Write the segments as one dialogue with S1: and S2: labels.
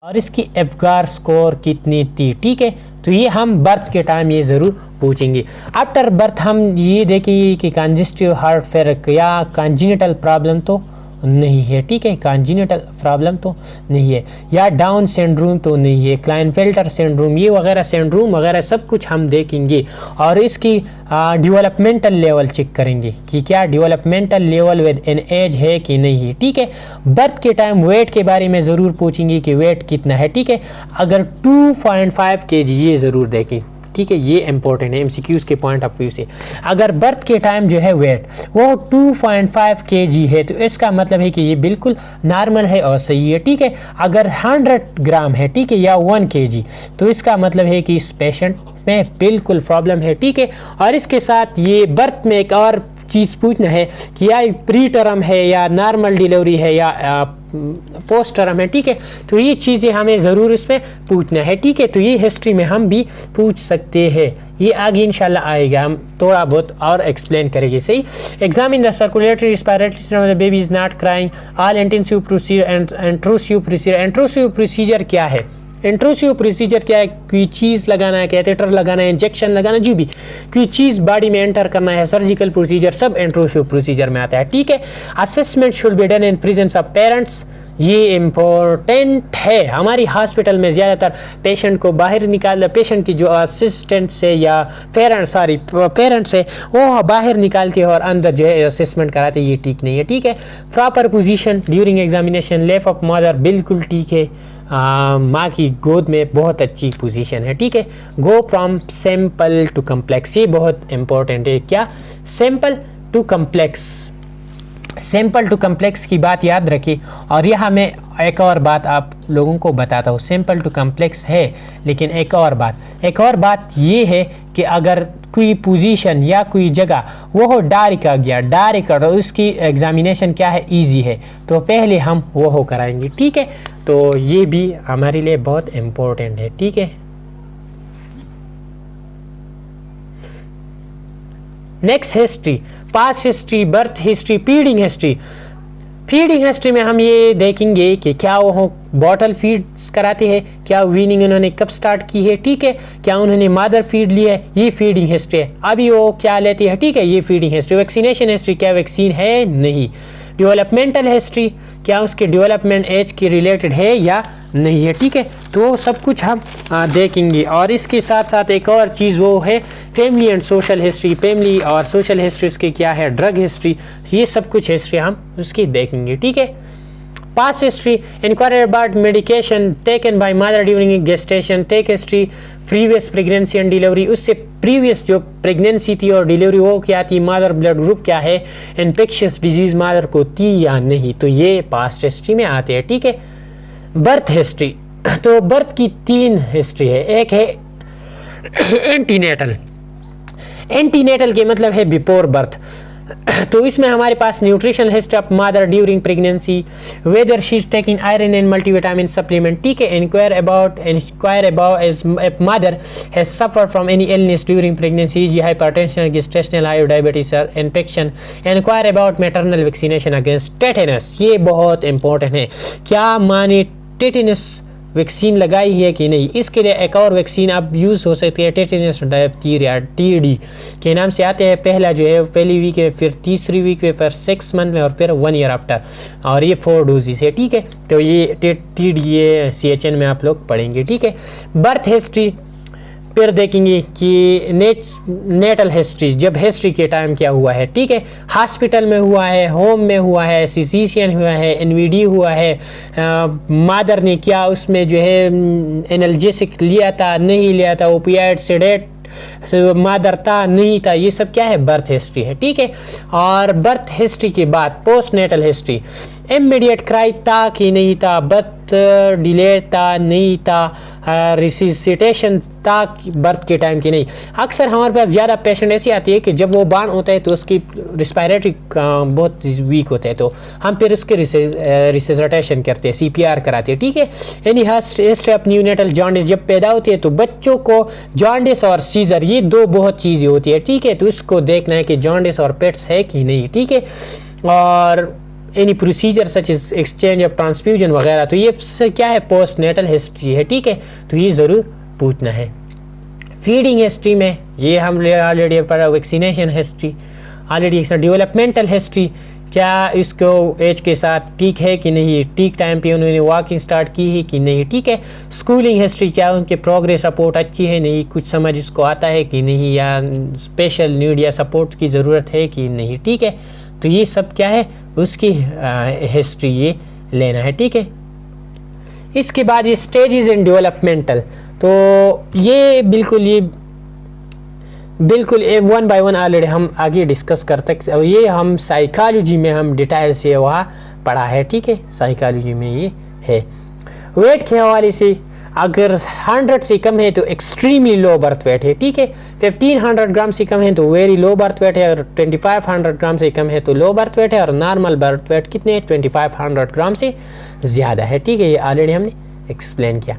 S1: और इसकी एफगार स्कोर कितनी थी। ठीक है, तो ये हम बर्थ के टाइम ये ज़रूर पूछेंगे। आफ्टर बर्थ हम ये देखेंगे कि कंजेस्टिव हार्ट फेलियर या कंजेनिटल प्रॉब्लम तो नहीं है। ठीक है, कंजेनिटल प्रॉब्लम तो नहीं है, या डाउन सिंड्रोम तो नहीं है, क्लाइनफेल्टर सिंड्रोम ये वगैरह सिंड्रोम वगैरह सब कुछ हम देखेंगे। और इसकी डेवलपमेंटल लेवल चेक करेंगे कि क्या developmental level within age है कि नहीं है। ठीक है, बर्थ के टाइम वेट के बारे में ज़रूर पूछेंगे कि वेट कितना है। ठीक है, अगर 2.5 kg ये ज़रूर देखें। ठीक है, ये इंपॉर्टेंट है एमसीक्यूज के पॉइंट ऑफ व्यू से। अगर बर्थ के टाइम जो है वेट वो 2.5 kg है तो इसका मतलब है कि ये बिल्कुल नॉर्मल है और सही है। ठीक है, अगर 100 ग्राम है, ठीक है, या 1 kg तो इसका मतलब है कि इस पेशेंट में बिल्कुल प्रॉब्लम है। ठीक है, और इसके साथ ये बर्थ में एक और चीज़ पूछना है कि या प्री टर्म है या नॉर्मल डिलीवरी है या पोस्ट टर्म है। ठीक है, तो ये चीज़ें हमें ज़रूर इसमें पूछना है। ठीक है, तो ये हिस्ट्री में हम भी पूछ सकते हैं, ये आगे इंशाल्लाह आएगा, हम थोड़ा बहुत और एक्सप्लेन करेंगे। सही, examine the circulatory respiratory system the baby is not crying all intensive procedure and intrusive procedure. Intrusive procedure क्या है? इंट्रूसिव प्रोसीजर क्या है? कोई चीज़ लगाना है, कैथेटर लगाना है, इंजेक्शन लगाना, जो भी कोई चीज़ बॉडी में एंटर करना है, सर्जिकल प्रोसीजर सब इंट्रूसिव प्रोसीजर में आता है। ठीक है, assessment should be done in presence of parents, ये इम्पोर्टेंट है। हमारी हॉस्पिटल में ज़्यादातर पेशेंट को बाहर निकाल, पेशेंट की जो असिस्टेंट से या पेरेंट्स है वो बाहर निकाल के और अंदर जो है असेसमेंट कराते, ये ठीक नहीं है। ठीक है, proper position during examination, left of mother बिल्कुल ठीक है, माँ की गोद में बहुत अच्छी पोजीशन है। ठीक है, go from sample to complex, ये बहुत इंपॉर्टेंट है। क्या? Sample to complex, sample to complex की बात याद रखिए। और यह मैं एक और बात आप लोगों को बताता हूँ, सैंपल टू कम्प्लेक्स है लेकिन एक और बात ये है कि अगर कोई पोजीशन या कोई जगह वो हो डायरेक्ट आ गया, डायरेक्ट और उसकी एग्जामिनेशन क्या है, इजी है, तो पहले हम वो हो कराएंगे। ठीक है, तो ये भी हमारे लिए बहुत इम्पोर्टेंट है। ठीक है, next history, past history, birth history, feeding history. Feeding history में हम ये देखेंगे कि क्या वो बॉटल फीड्स कराते हैं, क्या वीनिंग उन्होंने कब स्टार्ट की है। ठीक है, क्या उन्होंने मदर फीड लिया है, ये फीडिंग हिस्ट्री है। अभी वो क्या लेती है, ठीक है, ये फीडिंग हिस्ट्री। वैक्सीनेशन हिस्ट्री, क्या वैक्सीन है, नहीं। डेवलपमेंटल हिस्ट्री, क्या उसके डेवलपमेंट एज के रिलेटेड है या नहीं है। ठीक है, तो सब कुछ हम देखेंगे। और इसके साथ साथ एक और चीज़ वो है family and social history, family और सोशल हिस्ट्री उसकी क्या है, ड्रग हिस्ट्री, ये सब कुछ हिस्ट्री हम उसकी देखेंगे। ठीक है, past history, inquiry about medication taken by mother during gestation, take history previous pregnancy and delivery, उससे प्रीवियस जो प्रेगनेंसी थी और डिलीवरी वो क्या थी, मदर ब्लड ग्रुप क्या है, इन्फेक्शियस डिजीज मदर को थी या नहीं, तो ये पास्ट हिस्ट्री में आते हैं। ठीक है, बर्थ हिस्ट्री, तो बर्थ की 3 हिस्ट्री है। एक है एंटीनेटल, एंटीनेटल के मतलब है बिफोर बर्थ, तो इसमें हमारे पास nutrition history of mother during pregnancy, whether she is taking iron and multivitamin supplement. ठीक है, enquire about if mother has suffered from any illness during pregnancy, hypertension, gestational high diabetes, infection. Enquire about maternal vaccination against tetanus, ये बहुत important है, क्या माँ ने tetanus vaccine लगाई है कि नहीं। इसके लिए एक और वैक्सीन अब यूज़ हो सकती है, टेटेनस डिप्थीरिया, TD के नाम से आते हैं। पहला जो है पहली वीक में, फिर तीसरी वीक में, फिर 6 मंथ में और फिर 1 ईयर आफ्टर, और ये 4 डोजेस है। ठीक है, तो ये TD ये CHN में आप लोग पढ़ेंगे। ठीक है, बर्थ हिस्ट्री फिर देखेंगे कि नेटल हिस्ट्री, जब हिस्ट्री के टाइम क्या हुआ है। ठीक है, हॉस्पिटल में हुआ है, होम में हुआ है, सिजेरियन हुआ है, NVD हुआ है, मदर ने क्या उसमें जो है एनाल्जेसिक लिया था, नहीं लिया था, ओपियाइड सेडेट मदर था, नहीं था, ये सब क्या है, बर्थ हिस्ट्री है। ठीक है, और बर्थ हिस्ट्री के बाद postnatal history, immediate cry था कि नहीं था, बर्थ डिले था नहीं था, रिसिसिटेशन था बर्थ के टाइम की नहीं। अक्सर हमारे पास ज़्यादा पेशेंट ऐसी आती है कि जब वो बार्न होता है तो उसकी रिस्पायरेटरी बहुत वीक होता है, तो हम फिर उसके रिसिसिटेशन करते हैं, CPR कराते हैं। ठीक है, यानी हिस्ट्री ऑफ न्यूनेटल जॉन्डिस, जब पैदा होती है तो बच्चों को जॉन्डिस और सीजर, ये 2 बहुत चीज़ें होती है। ठीक है, तो उसको देखना है कि जॉन्डिस और पेट्स है कि नहीं। ठीक है, और any procedure such is exchange of transfusion वगैरह, तो ये क्या है, पोस्ट नेटल हिस्ट्री है, ठीक है, तो ये ज़रूर पूछना है। फीडिंग हिस्ट्री में ये हम ऑलरेडी पढ़ा, vaccination history already, developmental history, क्या इसको एज के साथ ठीक है कि नहीं, ठीक टाइम पे उन्होंने वॉकिंग स्टार्ट की है कि नहीं, ठीक है। स्कूलिंग हिस्ट्री, क्या उनके प्रोग्रेस रिपोर्ट अच्छी है नहीं, कुछ समझ उसको आता है कि नहीं, या स्पेशल नीड या सपोर्ट की ज़रूरत है कि नहीं, ठीक है। तो ये सब क्या है, उसकी हिस्ट्री ये लेना है, ठीक है। इसके बाद ये स्टेजेस इन डेवलपमेंटल, तो ये बिल्कुल वन बाय वन ऑलरेडी हम आगे डिस्कस करते हैं, और ये हम साइकोलॉजी में हम डिटेल से वहाँ पढ़ा है, ठीक है, साइकोलॉजी में ये है। वेट के हवाले से अगर 100 से कम है तो एक्सट्रीमली लो बर्थ वेट है, ठीक है। 1500 ग्राम से कम है तो वेरी लो बर्थ वेट है, और 2500 ग्राम से कम है तो लो बर्थ वेट है, और नॉर्मल बर्थ वेट कितने है, 2500 ग्राम से ज़्यादा है, ठीक है। ये ऑलरेडी हमने एक्सप्लेन किया।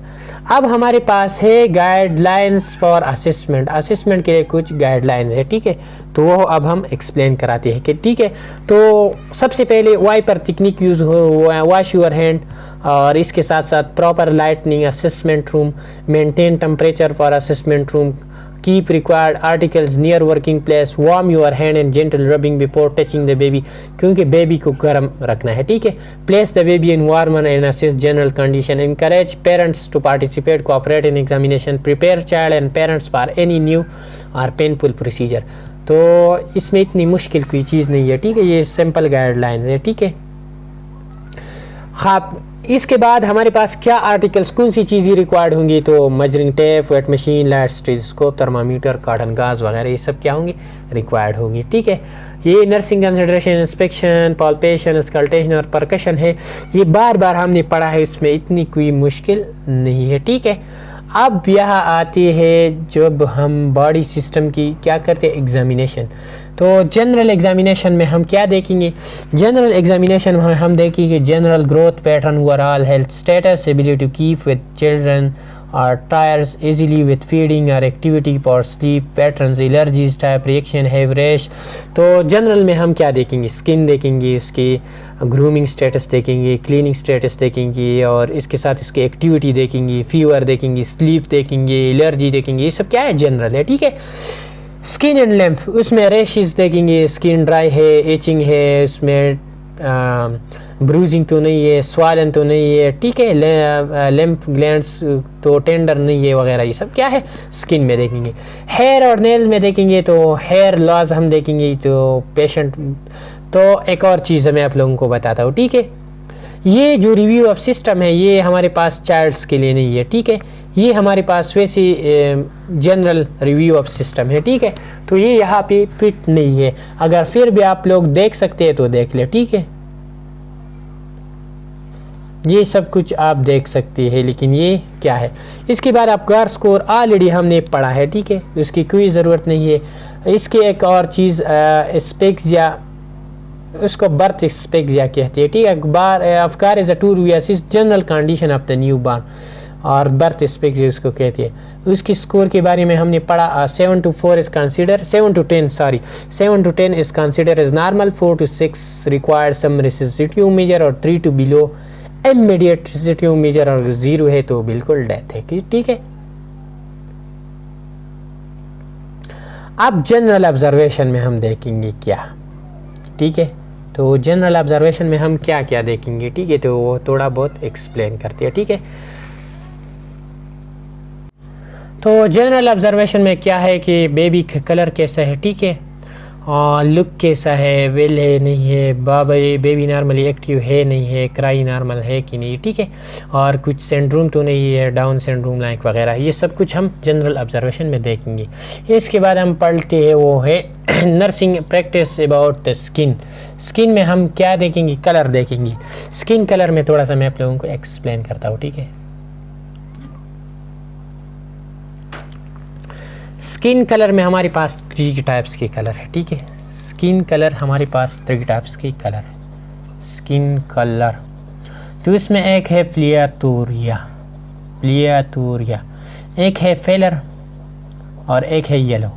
S1: अब हमारे पास है गाइडलाइंस फॉर असेसमेंट के लिए कुछ गाइडलाइंस है, ठीक है, तो वो अब हम एक्सप्लेन कराते हैं कि ठीक है। तो सबसे पहले वाइपर टेक्निक यूज़ हो, वॉश योर हैंड, और इसके साथ साथ proper lightning assessment room, maintain temperature for assessment room, keep required articles near working place, warm your hand and gentle rubbing before touching the baby, क्योंकि baby को गर्म रखना है, ठीक है। Place the baby in warmer and assess general condition, encourage parents to participate, cooperate in examination, prepare child and parents for any new or painful procedure। तो इसमें इतनी मुश्किल कोई चीज़ नहीं है, ठीक है, ये सिंपल गाइडलाइन है, ठीक है। हाँ, इसके बाद हमारे पास क्या आर्टिकल्स, कौन सी चीज़ें रिक्वायर्ड होंगी, तो measuring tape, weight machine, light stethoscope, thermometer, cotton gauze वगैरह, ये सब क्या होंगी, रिक्वायर्ड होंगी, ठीक है। ये नर्सिंग कंसिडरेशन, इंस्पेक्शन, पाल्पेशन, स्कल्टेशन और परकशन है, ये बार बार हमने पढ़ा है, इसमें इतनी कोई मुश्किल नहीं है, ठीक है। अब यहाँ आती है जब हम बॉडी सिस्टम की क्या करते हैं, एग्जामिनेशन। तो जनरल एग्जामिनेशन में हम क्या देखेंगे, जनरल एग्जामिनेशन में हम देखेंगे general growth pattern, overall health status, ability to keep with children और टायर्स इजीली विद फीडिंग और activity for sleep patterns, allergies, type reaction, have rash. तो जनरल में हम क्या देखेंगे, स्किन देखेंगे, उसकी ग्रूमिंग स्टेटस देखेंगे, क्लीनिंग स्टेटस देखेंगे, और इसके साथ इसकी एक्टिविटी देखेंगे, फीवर देखेंगे, स्लीप देखेंगे, एलर्जी देखेंगे, ये सब क्या है, जनरल है, ठीक है। स्किन एंड लैम्फ, उसमें रैशेस देखेंगे, स्किन ड्राई है, एचिंग है, उसमें ब्रूजिंग तो नहीं है, स्वालन तो नहीं है, ठीक है, लैम्फ ग्लैंड्स तो टेंडर नहीं है वगैरह, ये सब क्या है, स्किन में देखेंगे। हेयर और नेल्स में देखेंगे तो हेयर लॉस हम देखेंगे, तो पेशेंट, तो एक और चीज़ मैं आप लोगों को बताता हूँ, ठीक है। ये जो रिव्यू ऑफ सिस्टम है ये हमारे पास चाइल्ड्स के लिए नहीं है, ठीक है, ये हमारे पास वैसे जनरल रिव्यू ऑफ सिस्टम है, ठीक है। तो ये यहाँ पे फिट नहीं है, अगर फिर भी आप लोग देख सकते हैं तो देख ले, ठीक है, ये सब कुछ आप देख सकते हैं, लेकिन ये क्या है। इसके बाद आप गार स्कोर ऑलरेडी हमने पढ़ा है, ठीक है, उसकी कोई ज़रूरत नहीं है। इसके एक और चीज़ स्पेक्सिया, उसको बर्थ स्पेक्सिया कहते हैं, ठीक है। Apgar is a to reassess general condition of the newborn, और बर्थ स्पेक्सिया उसको कहते हैं। उसकी स्कोर के बारे में हमने पढ़ा, 7 to 4 is consider, 7 to 10 sorry 7 to 10 is consider is normal, 4 to 6 required some resistive measure, और 3 to below immediate resistive measure, और 0 है तो बिल्कुल डेथ है, ठीक है। अब जनरल ऑब्जर्वेशन में हम देखेंगे क्या, ठीक है। तो जनरल ऑब्जर्वेशन में हम क्या क्या देखेंगे, ठीक है, तो वो थोड़ा बहुत एक्सप्लेन करते हैं, ठीक है। तो जनरल ऑब्जर्वेशन में क्या है कि बेबी का कलर कैसा है, ठीक है, और लुक कैसा है, वेल है नहीं है, बेबी नॉर्मली एक्टिव है नहीं है, क्राई नॉर्मल है कि नहीं, ठीक है, और कुछ सिंड्रोम तो नहीं है, डाउन सिंड्रोम लाइक वगैरह, ये सब कुछ हम जनरल ऑब्जर्वेशन में देखेंगे। इसके बाद हम पढ़ते हैं वो है nursing practice about the skin. Skin में हम क्या देखेंगे, कलर देखेंगे। स्किन कलर में थोड़ा सा मैं आप लोगों को एक्सप्लेन करता हूँ, ठीक है। स्किन कलर में हमारे पास 3 टाइप्स के कलर है, ठीक है। स्किन कलर हमारे पास 3 टाइप्स के कलर है, स्किन कलर। तो इसमें एक है प्लियातोरिया, एक है फेलर, और एक है येलो।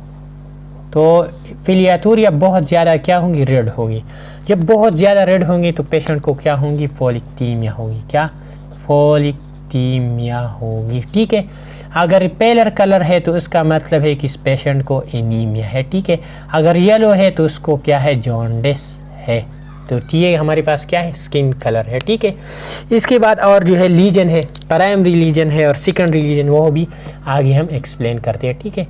S1: तो प्लियातोरिया बहुत ज़्यादा क्या होंगी, रेड होगी। जब बहुत ज़्यादा रेड होंगे तो पेशेंट को क्या होंगी, फॉलिक्टीमिया होगी। क्या, फॉलिक्टीमिया होगी, ठीक है। अगर पेलर कलर है तो इसका मतलब है कि इस पेशेंट को एनीमिया है, ठीक है। अगर येलो है तो उसको क्या है, जॉन्डिस है। तो ये हमारे पास क्या है, स्किन कलर है, ठीक है। इसके बाद और जो है लीजन है, प्राइमरी लीजन है और सेकेंडरी लीजन, वो भी आगे हम एक्सप्लेन करते हैं, ठीक है।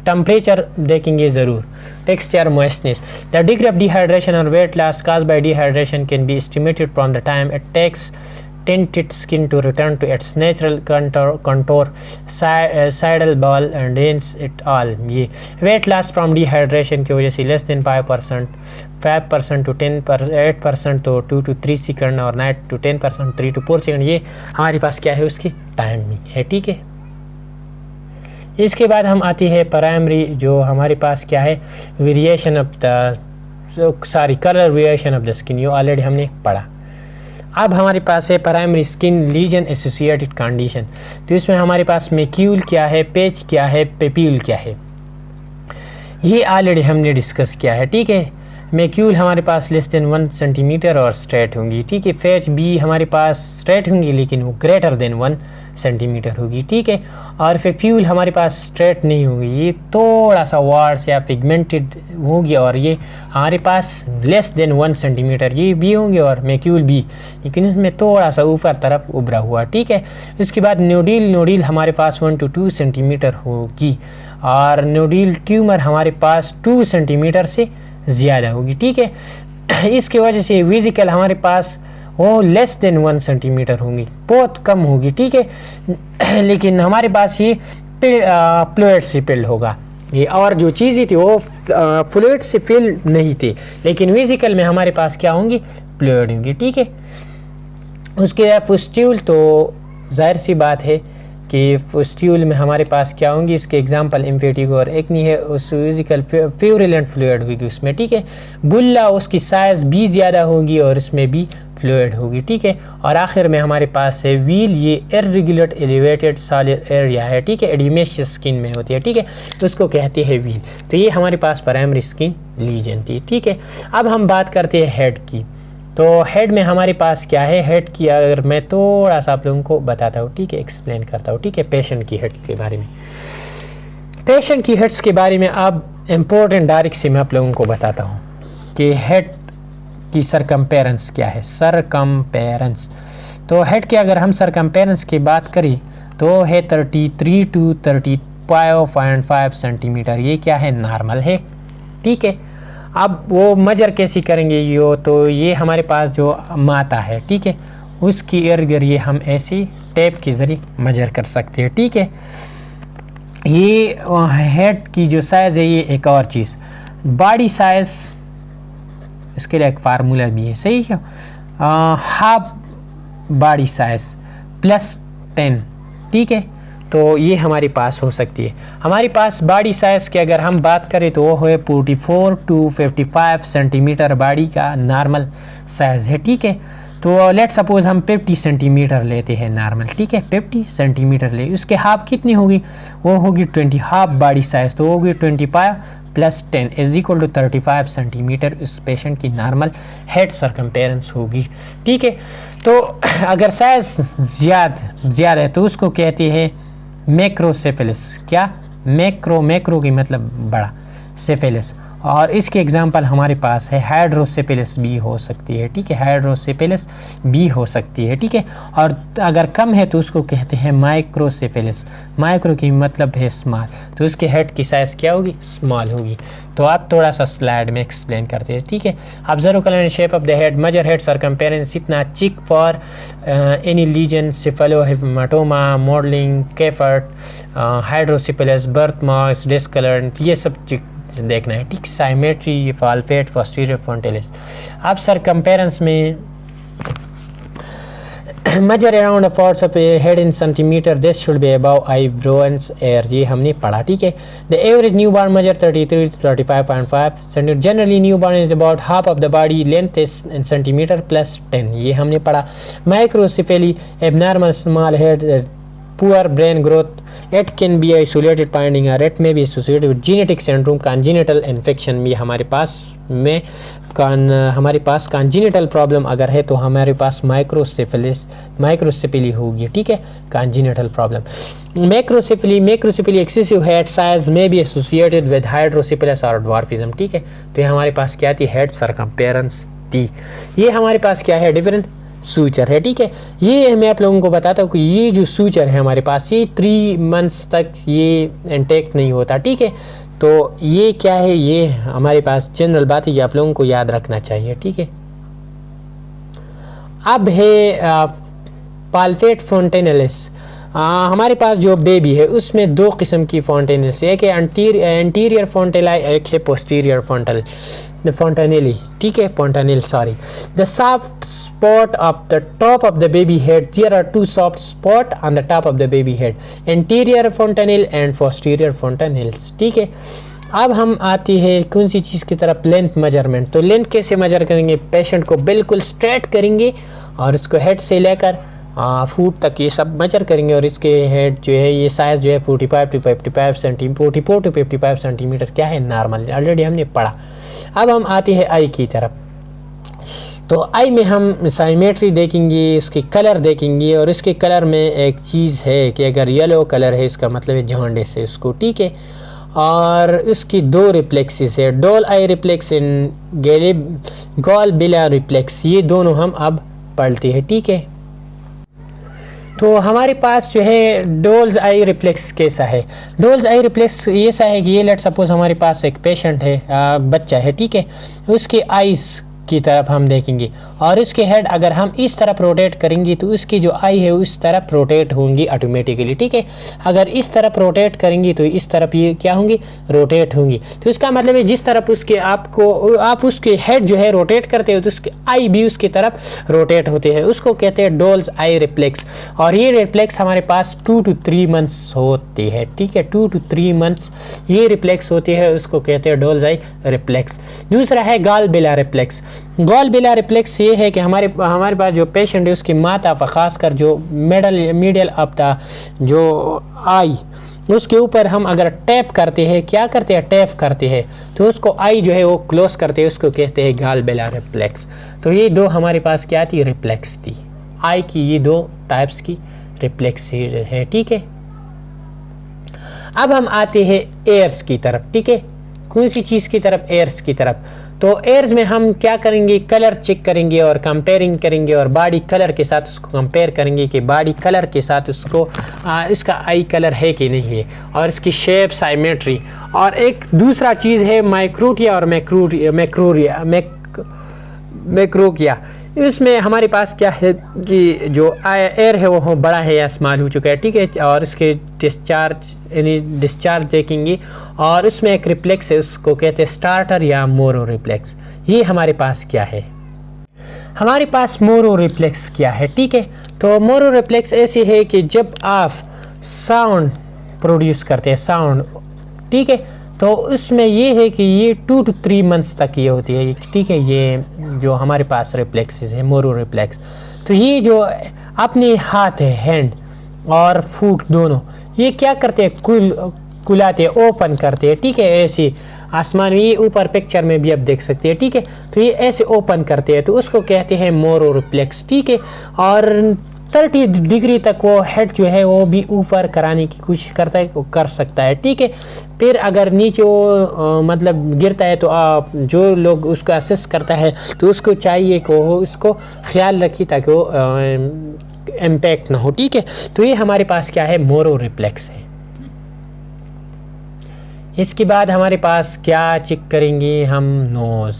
S1: टेम्परेचर देखेंगे ज़रूर। Texture, moistness, the degree of dehydration और weight loss caused by dehydration can be estimated from the time it takes tinted skin to return to its natural contour, saddle ball and hence it all। ये weight loss from dehydration की वजह से less than 5% to 8% तो 2 to 3 second और 9 to 10% 3 to 4 second, ये हमारे पास क्या है, उसकी टाइमिंग है, ठीक है। इसके बाद हम आती है प्राइमरी, जो हमारे पास क्या है, variation of the colour variation of the skin, ये ऑलरेडी हमने पढ़ा। अब हमारे पास है primary skin lesion associated condition. तो इसमें हमारे पास मैक्यूल क्या है, पेच क्या है, पेप्यूल क्या है, ये ऑलरेडी हमने डिस्कस किया है, ठीक है। मैक्यूल हमारे पास लेस देन 1 सेंटीमीटर और स्ट्रेट होंगी, ठीक है। फेच भी हमारे पास स्ट्रेट होंगी लेकिन वो ग्रेटर देन 1 सेंटीमीटर होगी, ठीक है। और पेप्यूल हमारे पास स्ट्रेट नहीं होगी, ये थोड़ा सा वार्स या पिगमेंटेड होगी और ये हमारे पास लेस देन 1 सेंटीमीटर ये भी होंगे और मैक्यूल भी, लेकिन इसमें थोड़ा सा ऊपर तरफ उभरा हुआ, ठीक है। उसके बाद नोडील हमारे पास 1 to 2 सेंटीमीटर होगी और नोडील ट्यूमर हमारे पास 2 सेंटीमीटर से ज़्यादा होगी, ठीक है। इसकी वजह से वेसिकल हमारे पास वो लेस देन 1 सेंटीमीटर होंगी, बहुत कम होगी, ठीक है। लेकिन हमारे पास ये फ्लूइड से फिल्ड होगा, ये और जो चीज़ें थी वो फ्लूइड से फिल्ड नहीं थी, लेकिन वेसिकल में हमारे पास क्या होंगी, फ्लूइड होंगी, ठीक है। उसके बाद पुस्ट्यूल, तो जाहिर सी बात है कि पुस्ट्यूल में हमारे पास क्या होंगी, इसके एग्जांपल इम्फेटिगो और एक्नी है, उस वेसिकल फ्यूरिलेंट फ्लूइड होगी उसमें, ठीक है। बुल्ला, उसकी साइज़ भी ज़्यादा होगी और इसमें भी फ्लूइड होगी, ठीक है। और आखिर में हमारे पास है व्हील, ये इर्रेगुलर एलिवेटेड सॉलिड एरिया है, ठीक है, एडिमेशियस स्किन में होती है, ठीक है, तो उसको कहते हैं व्हील। तो ये हमारे पास प्राइमरी स्किन लीजन थी, ठीक है। अब हम बात करते हैं हेड की। तो हेड में हमारे पास क्या है, हेड की अगर मैं थोड़ा सा आप लोगों को बताता हूँ, ठीक है, एक्सप्लेन करता हूँ, ठीक है, पेशेंट की हेड के बारे में। पेशेंट की हेड्स के बारे में अब इम्पोर्टेंट डायरेक्ट से मैं आप लोगों को बताता हूँ कि हेड की सरकम्पेरेंस क्या है। सरकम्पेरेंस, तो हेड के अगर हम सरकम्पेरेंस की बात करें तो है 33 to 35.5 सेंटीमीटर, ये क्या है, नॉर्मल है, ठीक है। अब वो मेजर कैसे करेंगे यो, तो ये हमारे पास जो माता है, ठीक है, उसकी इर्द गिर्द ये हम ऐसे टेप के ज़रिए मेजर कर सकते हैं, ठीक है। ये हेड की जो साइज़ है, ये एक और चीज़, बॉडी साइज़, इसके लिए एक फार्मूला भी है, सही है, हाफ बॉडी साइज़ +10, ठीक है। तो ये हमारे पास हो सकती है। हमारे पास बॉडी साइज़ की अगर हम बात करें तो वो है 44 to 55 सेंटीमीटर बॉडी का नॉर्मल साइज़ है, ठीक है। तो लेट सपोज़ हम 50 सेंटीमीटर लेते हैं नॉर्मल, ठीक है, 50 सेंटीमीटर ले, उसके हाफ कितनी होगी, वो होगी 20, हाफ बॉडी साइज़ तो होगी 25 + 10 = 35 सेंटीमीटर इस पेशेंट की नॉर्मल हेड सरकम्पेरेंस होगी, ठीक है। तो अगर साइज़ ज़्यादा है तो उसको कहते हैं मैक्रोसेफेलस। क्या, मैक्रो की मतलब बड़ा, सेफेलस, और इसके एग्जांपल हमारे पास है हाइड्रोसेफेलस भी हो सकती है, ठीक है, हाइड्रोसेफेलस भी हो सकती है, ठीक है। और अगर कम है तो उसको कहते हैं माइक्रोसेफेलस। माइक्रो की मतलब है स्मॉल, तो उसके हेड की साइज़ क्या होगी, स्मॉल होगी। तो आप थोड़ा सा स्लाइड में एक्सप्लेन करते हैं, ठीक है। Observe colour shape of the head, measure head circumference, इतना check for any lesion, cephalohematoma, moulding, caput, hydrocephalus, birth marks, discolour, ये सब चिक देखना है, ठीक। साइमेट्री, फाल्फेट, पोस्टीरियर फ्रंटालिस। अब सरकम्पेरेंस में measure around the parts of head in centimetre, this should be above eyebrow and ear, ये हमने पढ़ा, ठीक है। The average newborn measure 33 to 35.5 centimetre, generally newborn is about half of the body length in centimetre +10, ये हमने पढ़ा। Microcephaly, abnormal small head, poor brain growth, it can be isolated finding or it may be associated with genetic syndrome, congenital infection भी हमारे पास में हमारे पास कॉन्जिनिटल problem अगर है तो हमारे पास माइक्रोसेफेली होगी, ठीक है, कॉन्जिनिटल प्रॉब्लम। मैक्रोसेफेली एक्सेसिव हेड साइज में बी एसोसिएटेड विद हाइड्रोसेफेलस और ड्वार्फिज्म, ठीक है। तो ये हमारे पास क्या थी, हेड सरकमफेरेंस थी। ये हमारे पास क्या है, डिफरेंट सूचर है, ठीक है। ये मैं आप लोगों को बताता हूँ कि ये जो सूचर है हमारे पास, ये 3 मंथ्स तक ये इंटेक्ट नहीं होता, ठीक है। तो ये क्या है, ये हमारे पास जनरल बात है, ये आप लोगों को याद रखना चाहिए, ठीक है। अब है पाल्पेट फोंटेनेलिस। हमारे पास जो बेबी है उसमें 2 किस्म की फोंटेनेलिस, एक है एंटीरियर फोंटेलाई, एक है पोस्टीरियर फोंटेनेली, ठीक है, fontanelle, sorry. The soft spot of the top of the baby head, there are 2 soft spot on the top of the baby head, anterior fontanelle and posterior fontanelles, ठीक है। अब हम आती है कौन सी चीज़ की तरफ, लेंथ मेजरमेंट। तो लेंथ कैसे मेजर करेंगे, पेशेंट को बिल्कुल स्ट्रेट करेंगे और इसको हेड से लेकर फुट तक ये सब मेजर करेंगे, और इसके हेड जो है ये साइज़ जो है 44 to 55 सेंटीमीटर क्या है, नॉर्मल, ऑलरेडी हमने पढ़ा। अब हम आते हैं आई की तरफ। तो आई में हम साइमेट्री देखेंगे, उसके कलर देखेंगे, और इसके कलर में एक चीज़ है कि अगर येलो कलर है इसका मतलब है जॉन्डिस है उसको, ठीक है। और इसकी 2 रिफ्लेक्सेस है, डोल आई रिफ्लेक्स इन गॉल बिला रिफ्लेक्स, ये दोनों हम अब पढ़ते हैं, ठीक है। तो हमारे पास जो है डोल्स आई रिफ्लेक्स कैसा है, डोल्स आई रिफ्लेक्स ऐसा है कि ये लेट सपोज हमारे पास एक पेशेंट है, बच्चा है, ठीक है, उसके आइज़ की तरफ हम देखेंगे, और इसके हेड अगर हम इस तरफ रोटेट करेंगे तो उसकी जो आई है उस तरफ रोटेट होंगी ऑटोमेटिकली, ठीक है। अगर इस तरफ रोटेट करेंगी तो इस तरफ ये क्या होंगी, रोटेट होंगी। तो इसका मतलब है जिस तरफ उसके आप उसके हेड जो है रोटेट करते हो तो उसके आई भी उसकी तरफ रोटेट होते हैं, उसको कहते हैं डोल्स आई रिफ्लेक्स। और ये रिफ्लेक्स हमारे पास 2 to 3 मंथ्स होती है, ठीक है, 2 to 3 मंथ्स ये रिफ्लेक्स होती है, उसको कहते हैं डोल्स आई रिफ्लेक्स। दूसरा है गॉल बेला रिफ्लेक्स। गॉल बेला रिफ्लेक्स ये है कि हमारे पास जो पेशेंट है उसकी माथा पर खासकर जो मिडल ऑफ द जो आई उसके ऊपर हम अगर टैप करते हैं, क्या करते हैं, टैप करते हैं, तो उसको आई जो है वो क्लोज करते हैं, उसको कहते हैं गॉल बेला रिफ्लेक्स। तो ये 2 हमारे पास क्या थी, रिफ्लेक्स थी, आई की ये 2 टाइप्स की रिफ्लेक्स है, ठीक है। अब हम आते हैं एयर्स की तरफ, ठीक है, कौन सी चीज़ की तरफ, एयर्स की तरफ। तो एयर्स में हम क्या करेंगे, कलर चेक करेंगे और कंपेयरिंग करेंगे, और बॉडी कलर के साथ उसको कंपेयर करेंगे कि बॉडी कलर के साथ उसको इसका आई कलर है कि नहीं है, और इसकी शेप, साइमेट्री। और एक दूसरा चीज़ है माइक्रोटिया और मैक्रोकिया। इसमें हमारे पास क्या है कि जो एयर है वो बड़ा है या स्मॉल हो चुका है, ठीक है, और इसके डिस्चार्ज देखेंगे, और इसमें एक रिफ्लेक्स है उसको कहते हैं स्टार्टर या मोरो रिफ्लेक्स। ये हमारे पास क्या है, हमारे पास मोरो रिफ्लेक्स क्या है, ठीक है। तो मोरो रिफ्लेक्स ऐसी है कि जब आप साउंड प्रोड्यूस करते हैं, साउंड, ठीक है, तो उसमें ये है कि ये 2 to 3 मंथ्स तक ये होती है, ठीक है, ये जो हमारे पास रिफ्लेक्सेस है, मोरो रिफ्लेक्स। तो ये जो अपने हाथ है, हैंड और फुट दोनों, ये क्या करते हैं, कुलाते हैं, ओपन करते हैं, ठीक है, ऐसे आसमान में, ये ऊपर पिक्चर में भी आप देख सकते हैं, ठीक है। तो ये ऐसे ओपन करते हैं, तो उसको कहते हैं मोरो रिफ्लेक्स, ठीक है। और 30 डिग्री तक वो हेड जो है वो भी ऊपर कराने की कोशिश करता है, वो कर सकता है, ठीक है। फिर अगर नीचे वो मतलब गिरता है तो आप जो लोग उसको असेस करता है तो उसको चाहिए कि वो उसको ख्याल रखिए ताकि वो इम्पैक्ट ना हो, ठीक है। तो ये हमारे पास क्या है, मोरो रिफ्लेक्स है। इसके बाद हमारे पास क्या चेक करेंगे हम, नोज़।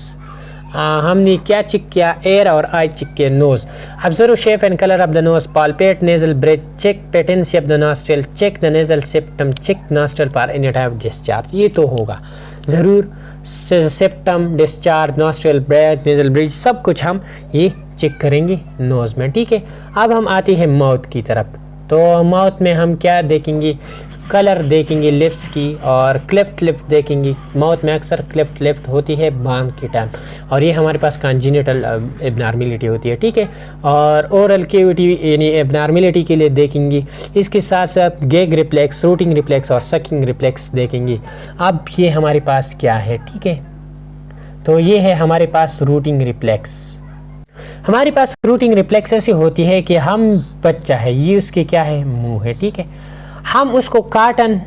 S1: हमने क्या चेक किया, एयर और आई चेक किया, nose. Observe shape and colour of the nose, palpate nasal breath, check patency of the nostril, check the nasal septum, check nostril for any type of discharge. ये तो होगा ज़रूर, septum, discharge, nostril breath, nasal bridge, सब कुछ हम ये check करेंगे knows में, ठीक है। अब हम आते हैं माउथ की तरफ। तो माउथ में हम क्या देखेंगे, कलर देखेंगे लिप्स की, और क्लेफ्ट लिप देखेंगे। माउथ में अक्सर क्लेफ्ट लिप होती है बांग के टाइम, और ये हमारे पास कॉन्जिनिटल एबनॉर्मेलिटी होती है, ठीक है। और ओरल कैविटी यानी एबनॉर्मेलिटी के लिए देखेंगे। इसके साथ साथ गैग रिफ्लेक्स, रूटिंग रिफ्लेक्स और सकिंग रिफ्लेक्स देखेंगे। अब ये हमारे पास क्या है, ठीक है। तो ये है हमारे पास रूटिंग रिफ्लेक्स। हमारे पास रूटिंग रिफ्लेक्स ऐसी होती है कि हम बच्चा है, ये उसके क्या है, मुंह है, ठीक है, हम उसको काटन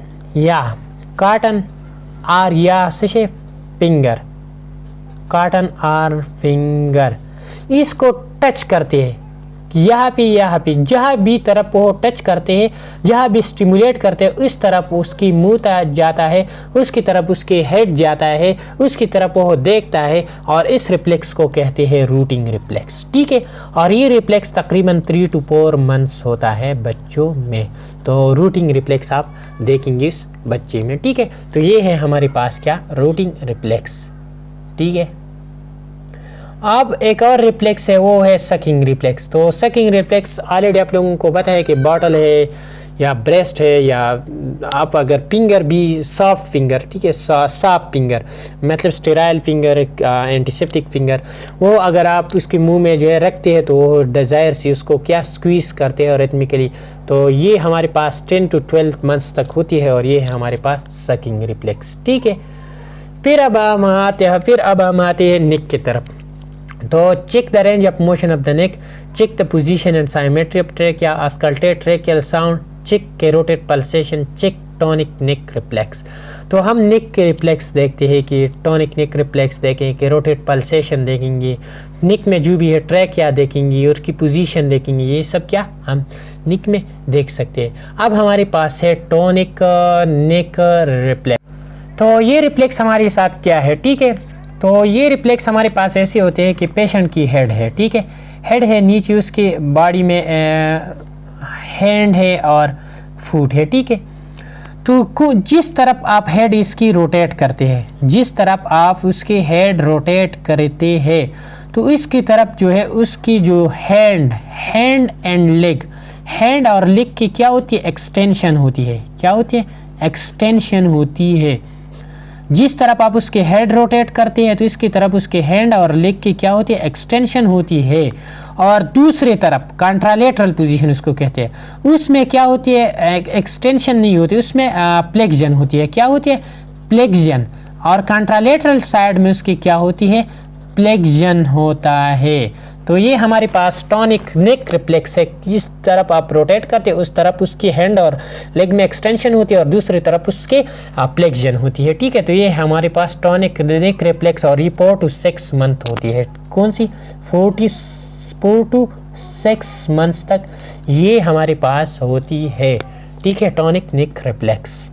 S1: आर या से फिंगर, काटन आर फिंगर, इसको टच करते हैं, यहाँ पे जहाँ भी तरफ वो टच करते हैं, जहाँ भी स्टिमुलेट करते हैं, उस तरफ उसकी मुंह जाता है, उसकी तरफ उसके हेड जाता है, उसकी तरफ वो देखता है, और इस रिफ्लेक्स को कहते हैं रूटिंग रिफ्लेक्स, ठीक है। और ये रिफ्लेक्स तकरीबन 3 to 4 मंथ्स होता है बच्चों में। तो रूटिंग रिफ्लेक्स आप देखेंगे इस बच्चे में, ठीक है। तो ये है हमारे पास क्या, रूटिंग रिफ्लेक्स, ठीक है। अब एक और रिफ्लेक्स है, वो है सकिंग रिफ्लेक्स। तो सकिंग रिफ्लेक्स ऑलरेडी आप लोगों को पता है कि बॉटल है या ब्रेस्ट है, या आप अगर फिंगर भी सॉफ्ट फिंगर, ठीक है, सॉफ्ट फिंगर मतलब स्टेराइल फिंगर, एंटीसेप्टिक फिंगर, वो अगर आप उसके मुंह में जो है रखते हैं तो वो डिज़ायर से उसको क्या स्क्वीज़ करते हैं रिथमिकली। तो ये हमारे पास 10 to 12 मंथ्स तक होती है, और ये है हमारे पास सकिंग रिफ्लेक्स, ठीक है। फिर अब हम आते हैं नेक की तरफ। तो check the range of motion of the neck, check the position and symmetry of trachea, auscultate tracheal sound, check carotid pulsation, check tonic neck reflex. तो हम नेक के रिफ्लेक्स देखते हैं कि टॉनिक नेक रिफ्लेक्स देखें, कैरोटिड पल्सेशन देखेंगे, neck में जो भी है ट्रेकिया देखेंगे, और की पोजीशन देखेंगे, ये सब क्या हम नेक में देख सकते हैं। अब हमारे पास है टॉनिक नेक रिफ्लेक्स। तो ये रिफ्लेक्स हमारे साथ क्या है, ठीक है। तो ये रिफ्लेक्स हमारे पास ऐसे होते हैं कि पेशेंट की हेड है, ठीक है, हेड है, नीचे उसके बॉडी में हैंड है और फुट है, ठीक है। तो जिस तरफ आप हेड इसकी रोटेट करते हैं, जिस तरफ आप उसके हेड रोटेट करते हैं, तो इसकी तरफ जो है उसकी जो हैंड एंड लेग, हैंड और लेग की क्या होती है, एक्सटेंशन होती है, क्या होती है, एक्सटेंशन होती है। जिस तरफ आप उसके हेड रोटेट करते हैं तो इसकी तरफ उसके हैंड और लेग की क्या होती है, एक्सटेंशन होती है। और दूसरी तरफ कॉन्ट्रालेटरल पोजीशन उसको कहते हैं, उसमें क्या होती है, एक्सटेंशन नहीं होती, उसमें फ्लेक्शन होती है, क्या होती है, फ्लेक्शन। और कॉन्ट्रालेटरल साइड में उसकी क्या होती है, फ्लेक्शन होता है। तो ये हमारे पास टॉनिक नेक रिफ्लेक्स है, इस तरफ आप रोटेट करते हैं उस तरफ उसकी हैंड और लेग में एक्सटेंशन होती है, और दूसरी तरफ उसके फ्लेक्शन होती है, ठीक है। तो ये हमारे पास टॉनिक नेक रिफ्लेक्स, और ये 4 to 6 मंथ होती है, कौन सी, 4 to 6 मंथ्स तक ये हमारे पास होती है, ठीक है, टॉनिक नेक रिफ्लेक्स।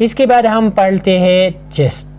S1: इसके बाद हम पढ़ते हैं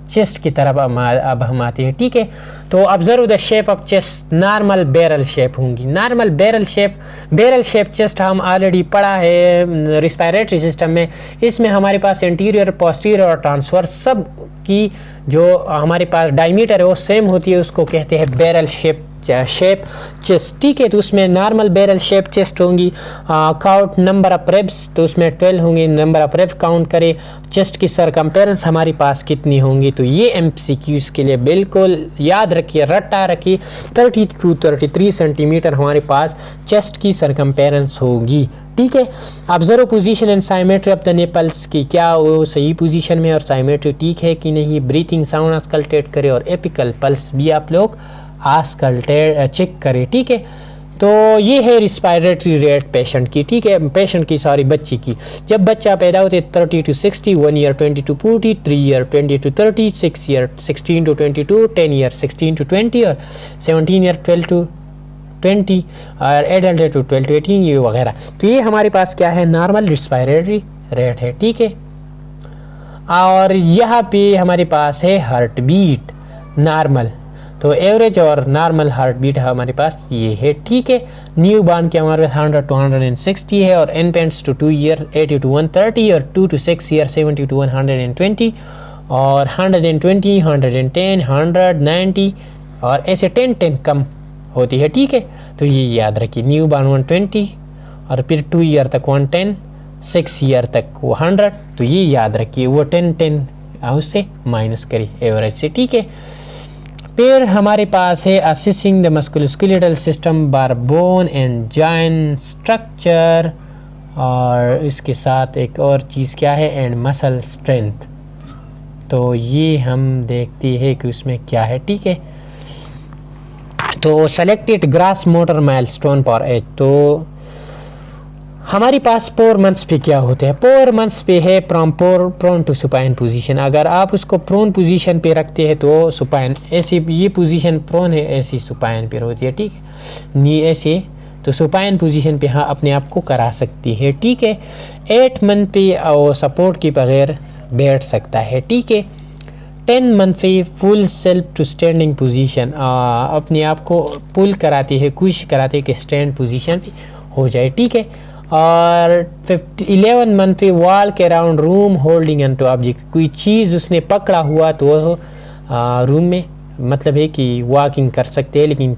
S1: चेस्ट की तरफ अब हम आते हैं, ठीक है। तो observe the shape of chest, normal barrel shape होंगी, नॉर्मल बैरल शेप चेस्ट हम ऑलरेडी पढ़ा है रिस्पायरेटरी सिस्टम में। इसमें हमारे पास इंटीरियर, पोस्टीरियर और ट्रांसवर्स सब की जो हमारे पास डायमीटर है वो सेम होती है, उसको कहते हैं बैरल शेप चेस्ट, ठीक है। तो उसमें नॉर्मल बैरल शेप चेस्ट होंगी। काउंट नंबर ऑफ रेब्स, तो उसमें 12 होंगे, नंबर ऑफ रेब्स काउंट करें। चेस्ट की सरकमफेरेंस हमारे पास कितनी होंगी, तो ये MCQs के लिए बिल्कुल याद रखिए, रट्टा रखिए, 30 to 33 सेंटीमीटर हमारे पास चेस्ट की सरकमफेरेंस होगी, ठीक है। Observe position and symmetry of the nipples की, क्या वो सही पोजीशन में और साइमेट्री ठीक है कि नहीं। ब्रीथिंग साउंड अस्कल्टेट करें, और एपिकल पल्स भी आप लोग अस्कल्टेट चेक करें, ठीक है। तो ये है रिस्पायरेटरी रेट पेशेंट की, ठीक है, पेशेंट की सॉरी बच्ची की। जब बच्चा पैदा होते 30 to 60, 1 year 20 to 40, 3 year 20 to 30, 6 year 16 to 22, 10 year 16 to 20, और 17 year 12 to 20, और एडल्ट टू 12 to 18, ये वगैरह। तो ये हमारे पास क्या है, नॉर्मल रिस्पायरेटरी रेट है, ठीक है। और यहाँ पे हमारे पास है हार्ट बीट नॉर्मल, तो एवरेज और नॉर्मल हार्ट बीट हमारे पास ये है, ठीक है। न्यू बॉर्न के हमारे पास 100 to 160 है, और इन्फेंट्स टू 2 year 80 to 130, और 2 to 6 year 70 to 120, और 120, 110, 100, 90, और ऐसे 10 कम होती है, ठीक है। तो ये याद रखिए, न्यू बॉर्न 120, और फिर 2 year तक 110, 6 year तक वो 100, तो ये याद रखिए, वो 10 उससे माइनस करिए एवरेज से, ठीक है। फिर हमारे पास है assessing the musculoskeletal system bar bone and joint structure, और इसके साथ एक और चीज़ क्या है, एंड मसल स्ट्रेंथ। तो ये हम देखते हैं कि उसमें क्या है, ठीक है। तो selected gross motor milestone for age, तो हमारी पास 4 मंथ्स पे क्या होते हैं, 4 मंथ्स पे है प्रोन टू सुपाइन पोजीशन। अगर आप उसको प्रोन पोजीशन पे रखते हैं तो सुपाइन ऐसी, ये पोजीशन प्रोन है, ऐसी सुपाइन पे होती है, ठीक है। नी ऐसे तो सुपाइन पोजीशन पे हाँ अपने आप को करा सकती है, ठीक है। 8 मंथ पे सपोर्ट के बगैर बैठ सकता है, ठीक है। 10 मंथ पे full self to standing position, अपने आप को पुल कराती है, कोशिश कराती है कि स्टैंड पोजीशन पे हो जाए, ठीक है। और 11 मंथ पे वॉल के around room holding on to object, कोई चीज़ उसने पकड़ा हुआ तो वो रूम में मतलब है कि वॉकिंग कर सकते हैं, लेकिन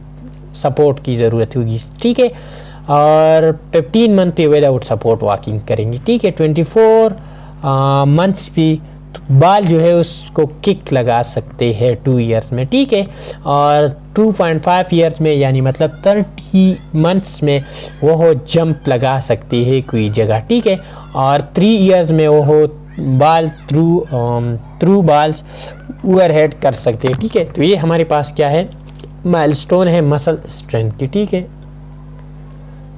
S1: सपोर्ट की ज़रूरत होगी, ठीक है। और 15 मंथ पे विदाउट सपोर्ट वॉकिंग करेंगे, ठीक है। 24 मंथ्स पे बाल जो है उसको किक लगा सकते हैं 2 ईयर्स में, ठीक है। और 2.5 ईयर्स में यानी मतलब 30 मंथ्स में वो हो जंप लगा सकती है कोई जगह, ठीक है। और 3 ईयर्स में वो हो बाल थ्रू बाल्स ओवरहेड कर सकते हैं, ठीक है। तो ये हमारे पास क्या है, माइलस्टोन है मसल स्ट्रेंथ की, ठीक है।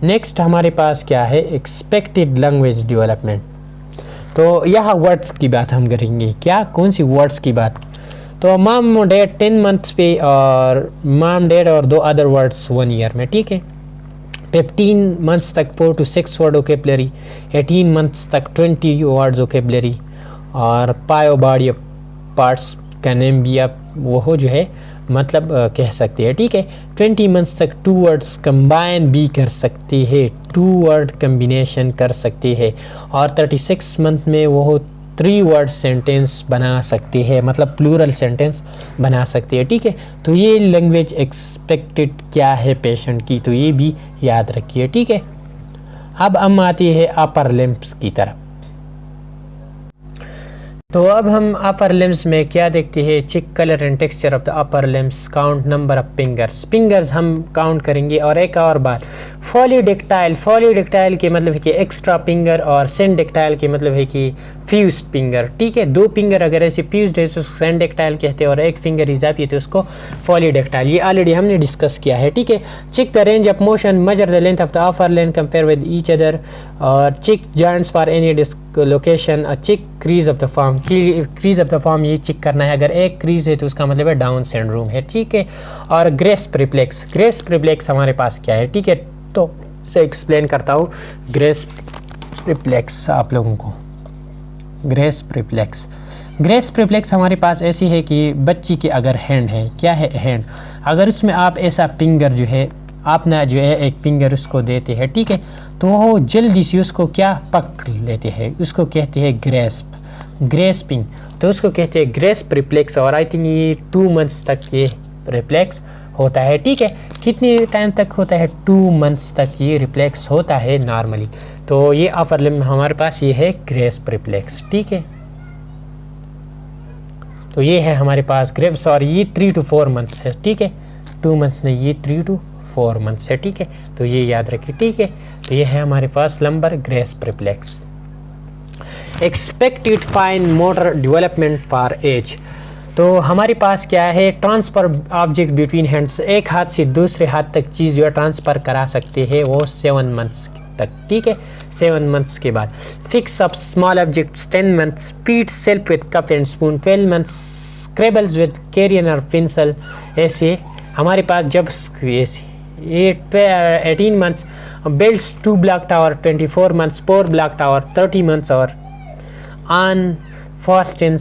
S1: नेक्स्ट हमारे पास क्या है, एक्सपेक्टेड लैंग्वेज डेवलपमेंट। तो यह वर्ड्स की बात हम करेंगे, क्या कौन सी वर्ड्स की बात, तो मॉम डैड 10 मंथ्स पे और मॉम डैड और 2 अदर वर्ड्स 1 ईयर में, ठीक है। 15 मंथ्स तक 4 to 6 वर्ड वोकेबलरी, 18 मंथ्स तक 20 वर्ड्स वोकेबलरी। और पायो बॉडी पार्ट्स का नेम भी आप वो जो है मतलब कह सकते हैं, ठीक है। 20 मंथ्स तक 2 वर्ड्स कंबाइन भी कर सकती है, 2 वर्ड कम्बिनेशन कर सकती है। और 36 मंथ में वो 3 वर्ड सेंटेंस बना सकती है, मतलब प्लूरल सेंटेंस बना सकती है, ठीक है। तो ये लैंग्वेज एक्सपेक्टेड क्या है पेशेंट की, तो ये भी याद रखिए, ठीक है। अब हम आते हैं अपर लिम्स की तरफ। तो अब हम अपर लिम्स में क्या देखते हैं, check colour and texture of the upper limbs, count number of fingers हम काउंट करेंगे। और एक और बात, फॉलीडेक्टाइल के मतलब है कि एक्स्ट्रा फिंगर, और सेंडेक्टाइल के मतलब है कि फ्यूज्ड फिंगर, ठीक है। 2 फिंगर अगर ऐसे फ्यूज्ड है तो उसको सेंडेक्टाइल कहते हैं, और 1 फिंगर इजाफी है तो उसको फॉलीडेक्टाइल, ये ऑलरेडी हमने डिस्कस किया है, ठीक है। Check the range of motion, measure the length of the upper limb compare with each other, और check joints for any location, check crease of the form, crease of the form ये check करना है, अगर एक crease है तो उसका मतलब है डाउन सिंड्रोम है, ठीक है। और ग्रेस्प रिफ्लेक्स हमारे पास क्या है, ठीक है। तो से एक्सप्लेन करता हूँ ग्रेस्प रिफ्लेक्स आप लोगों को। ग्रेस्प रिफ्लेक्स हमारे पास ऐसी है कि बच्ची की अगर हैंड है, क्या है हैंड, अगर उसमें आप ऐसा फिंगर जो है आप ना जो है एक फिंगर उसको देते हैं, ठीक है, तो वो जल्दी से उसको क्या पकड़ लेते हैं, उसको कहते हैं ग्रेस्पिंग, तो उसको कहते हैं ग्रेस्प रिफ्लेक्स। और आई थिंक ये 2 मंथ्स तक ये रिफ्लेक्स होता है, ठीक है। कितने टाइम तक होता है, 2 मंथ्स तक ये रिफ्लेक्स होता है नॉर्मली। तो ये अपर लिम्ब हमारे पास ये है ग्रेस्प रिफ्लेक्स, ठीक है। तो ये है हमारे पास ग्रेप्स, और ये 3 to 4 मंथ्स है, ठीक है। 2 मंथ्स नहीं, ये 3 to 4 मंथ्स है, ठीक है। तो ये याद रखिए, ठीक है। तो ये है हमारे पास palmar grasp reflex. Expected fine motor development for age, तो हमारे पास क्या है, ट्रांसफर ऑब्जेक्ट बिटवीन हैंड्स, एक हाथ से दूसरे हाथ तक चीज़ जो है ट्रांसफ़र करा सकते हैं वो 7 मंथ्स तक, ठीक है। 7 मंथ्स के बाद fix up small objects 10 months, feed self with cup and spoon 12 months, scribbles with crayon और पेंसिल, ऐसे हमारे पास जब ये 18 months, builds 2 block tower 24 months, 4 block tower 30 months, और on first in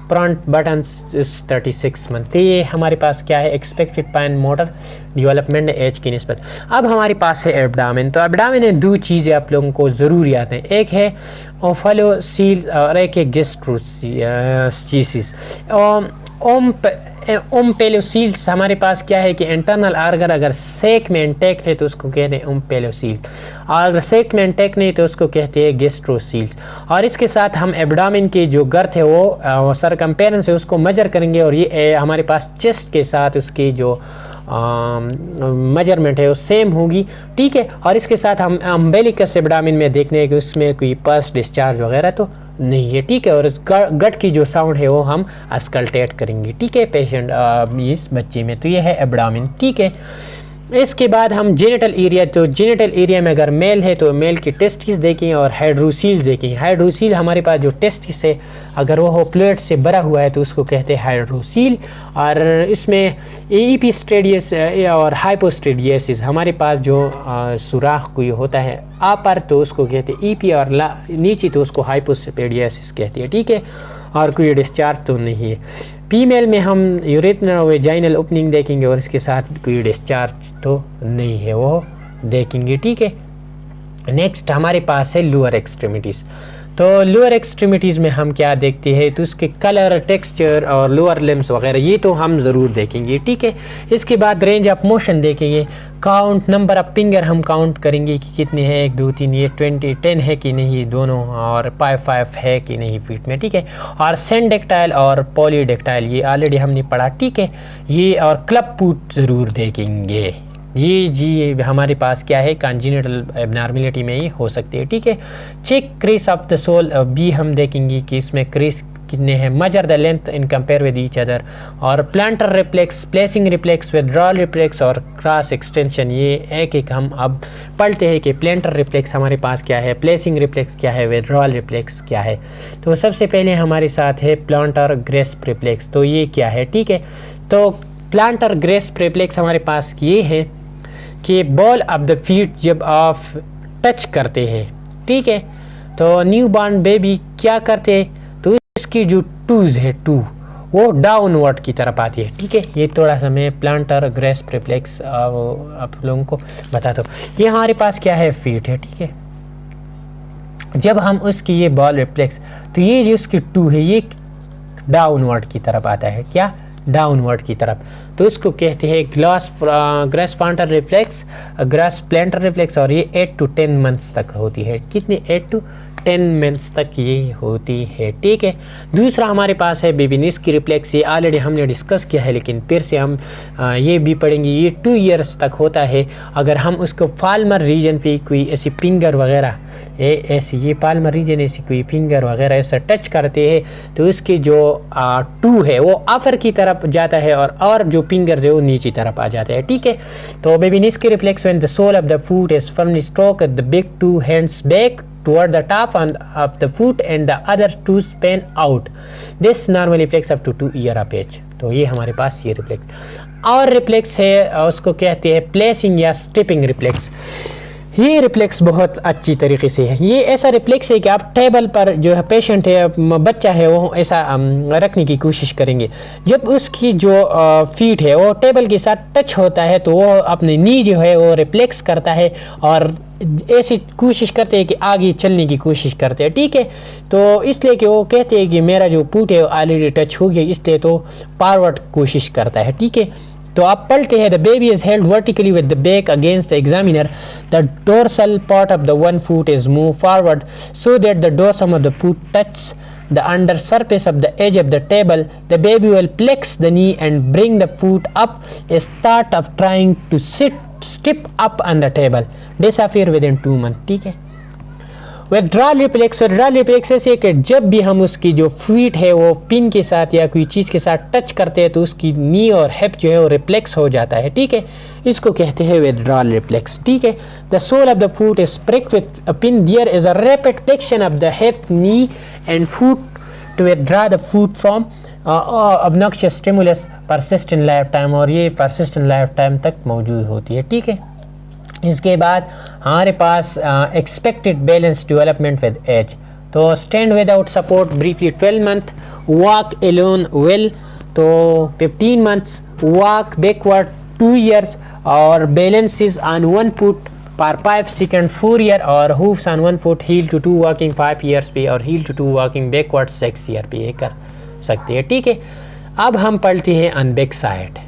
S1: front buttons 36 month. ये हमारे पास क्या है, expected fine motor development age की निस्बत। अब हमारे पास है एब्डामिन, तो एब्डामिन में 2 चीज़ें आप लोगों को ज़रूर याद हैं, एक है ओफलोसील और एक है गेस्ट्रोचीसिस। ओम्पेलोसील्स हमारे पास क्या है कि इंटरनल आर्गन अगर सेक में इंटेक्ट है तो उसको कहते हैं ओम्पेलोसील्स, और अगर सेक में इंटेक्ट नहीं तो उसको कहते हैं गेस्ट्रोसील्स। और इसके साथ हम एब्डामिन की जो गर्थ है वो सरकम्पेरेंस है उसको मेजर करेंगे, और ये हमारे पास चेस्ट के साथ उसकी जो मेजरमेंट है वो सेम होगी, ठीक है। और इसके साथ हम अम्बेलिकस एब्डामिन में देखने हैं कि उसमें कोई पस डिस्चार्ज वगैरह तो नहीं है, ठीक है। और इस गट की जो साउंड है वो हम अस्कल्टेट करेंगे, ठीक है, पेशेंट इस बच्चे में। तो ये है एब्डामिन, ठीक है। इसके बाद हम जेनिटल एरिया, तो जेनिटल एरिया में अगर मेल है तो मेल की टेस्टिस देखें और हाइड्रोसील देखें। हाइड्रोसील हमारे पास जो टेस्टिस है अगर वो प्लेट से भरा हुआ है तो उसको कहते हैं हाइड्रोसील। और इसमें एपिस्टेडियस और हाइपोस्टेडियसिस हमारे पास जो सुराख कोई होता है अपर तो उसको कहते हैं ईपी, और नीचे तो उसको हाइपोस्टेडियसिस कहते हैं, ठीक है। और कोई डिस्चार्ज तो नहीं है। फीमेल में हम यूरेथ्रल वेजाइनल ओपनिंग देखेंगे और इसके साथ कोई डिस्चार्ज तो नहीं है, वो देखेंगे, ठीक है। नेक्स्ट हमारे पास है लोअर एक्सट्रीमिटीज़। तो लोअर एक्सट्रीमिटीज़ में हम क्या देखते हैं, तो उसके कलर, टेक्सचर और लोअर लिम्स वगैरह ये तो हम ज़रूर देखेंगे, ठीक है। इसके बाद रेंज ऑफ मोशन देखेंगे, काउंट, नंबर ऑफ फिंगर हम काउंट करेंगे कि कितने हैं, 1 2 3, ये 10 है कि नहीं दोनों, और 5 है कि नहीं फीट में, ठीक है। और सेंडेक्टाइल और पॉलीडेक्टाइल ये ऑलरेडी हमने पढ़ा, ठीक है। ये और क्लब फुट ज़रूर देखेंगे। ये जी हमारे पास क्या है, कॉन्जेनिटल एबनॉर्मलिटी में ही हो सकती है, ठीक है। Check crease of the sole भी हम देखेंगे कि इसमें क्रीज कितने हैं, measure the length in compare with each other. और plantar reflex, placing reflex, withdrawal reflex और क्रॉस एक्सटेंशन, ये एक एक हम अब पढ़ते हैं कि प्लांटर रिफ्लेक्स हमारे पास क्या है, प्लेसिंग रिफ्लेक्स क्या है, विड्रॉल रिफ्लेक्स क्या है। तो सबसे पहले हमारे साथ है प्लांटर ग्रेस्प रिफ्लेक्स। तो ये क्या है, ठीक है। तो प्लांटर ग्रेस्प रिफ्लेक्स हमारे पास ये है कि बॉल ऑफ द फीट जब आप टच करते हैं, ठीक है, तो न्यू बॉर्न बेबी क्या करते हैं, तो इसकी जो टूज है, टू वो डाउनवर्ड की तरफ आती है, ठीक है। ये थोड़ा सा मैं प्लांटर ग्रेस्प रिफ्लेक्स आप लोगों को बताता हूँ। ये हमारे पास क्या है, फीट है, ठीक है। जब हम उसकी ये बॉल रिफ्लेक्स, तो ये जो उसकी टू है ये डाउनवर्ड की तरफ आता है, क्या, डाउनवर्ड की तरफ। तो इसको कहते हैं grace plantar reflex, grace plantar reflex. और ये 8 to 10 मंथ्स तक होती है, कितनी, 8 to 10 मंथ्स तक ये होती है, ठीक है। दूसरा हमारे पास है बेबिनिस की रिफ्लेक्स। ये ऑलरेडी हमने डिस्कस किया है लेकिन फिर से हम ये भी पढ़ेंगे। ये 2 ईयर्स तक होता है। अगर हम उसको पाल्मर रीजन पे कोई ऐसी फिंगर वगैरह ऐसी, ये पाल्मर रीजन ऐसी कोई फिंगर वगैरह ऐसा टच करते हैं तो इसकी जो 2 है वो अपर की तरफ जाता है और जो फिंगर है वो नीचे तरफ आ जाता है, ठीक है। तो बेबिनिस की reflex when the sole of the foot is firmly stroke the big 2 hands back toward the top of the foot and the other 2 span out. This normally reflects up to 2 years of age. तो ये हमारे पास ये reflex. और reflex है उसको कहते हैं placing या स्टेपिंग रिफ्लेक्स। ये रिफ्लेक्स बहुत अच्छी तरीके से है। ये ऐसा रिफ्लेक्स है कि आप टेबल पर जो है पेशेंट है, बच्चा है, वो ऐसा रखने की कोशिश करेंगे। जब उसकी जो फीट है वो टेबल के साथ टच होता है तो वो अपनी नी जो है वो रिफ्लेक्स करता है और ऐसी कोशिश करते हैं कि आगे चलने की कोशिश करते हैं, ठीक है। तो इसलिए कि वो कहते हैं कि मेरा जो फुट है ऑलरेडी टच हो गया, इसलिए तो फॉरवर्ड कोशिश करता है, ठीक है। तो आप पढ़ते हैं the baby is held vertically with the back against the examiner, the dorsal part of the one foot is move forward so that the dorsum of the foot touch the under surface of the edge of the table. The baby will flex the knee and bring the foot up, a start of trying to step up on the table. Disappear within 2 months, ठीक है। Withdrawal reflex, withdrawal reflex ऐसे कि जब भी हम उसकी जो feet है वो पिन के साथ या कोई चीज़ के साथ टच करते हैं तो उसकी नी और हिप जो है वो रिफ्लेक्स हो जाता है, ठीक है। इसको कहते हैं विड्रॉल रिफ्लेक्स, ठीक है। The sole of the foot is pricked with a pin. There is a rapid flexion of the hip, knee and foot to withdraw the foot from obnoxious stimulus persist in lifetime, और ये persist in lifetime तक मौजूद होती है, ठीक है। इसके बाद हमारे पास expected balance development with age. तो stand without support briefly 12 month, walk alone well तो 15 मंथ्स, वॉक बैकवर्ड 2 years और बैलेंसेस ऑन 1 foot पर 5 seconds 4 years और hooves on 1 foot, heel to 2 walking 5 years पे और heel to 2 walking backward 6 years पे ये कर सकते हैं, ठीक है। अब हम पढ़ते हैं ऑन बैक साइड।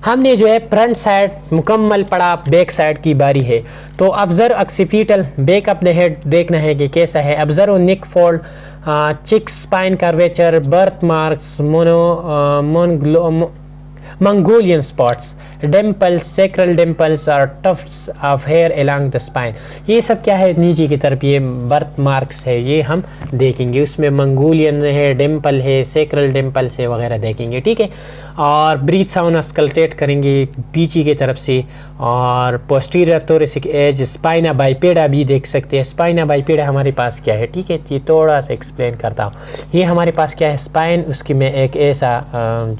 S1: हमने जो है फ्रंट साइड मुकम्मल पढ़ा, बैक साइड की बारी है। तो observe occipital back of the head देखना है कि कैसा है। Observe neck fold, check spine curvature, birth marks, Mongolian spots, dimples, sacral dimples और tufts of hair along the spine. ये सब क्या है नीचे की तरफ, ये बर्थ मार्क्स है, ये हम देखेंगे। उसमें मंगोलियन है, डिम्पल है, सेक्रल डिम्पल्स है वगैरह देखेंगे, ठीक है। और ब्रीथ साउंड स्कल्टेट करेंगे पीछे की तरफ से। और पोस्टीरियर थोरेसिक एज, स्पाइना बाइपेडा भी देख सकते हैं। स्पाइना बाइपेडा हमारे पास क्या है, ठीक है, ये थोड़ा सा एक्सप्लेन करता हूँ। ये हमारे पास क्या है, स्पाइन, उसकी में एक ऐसा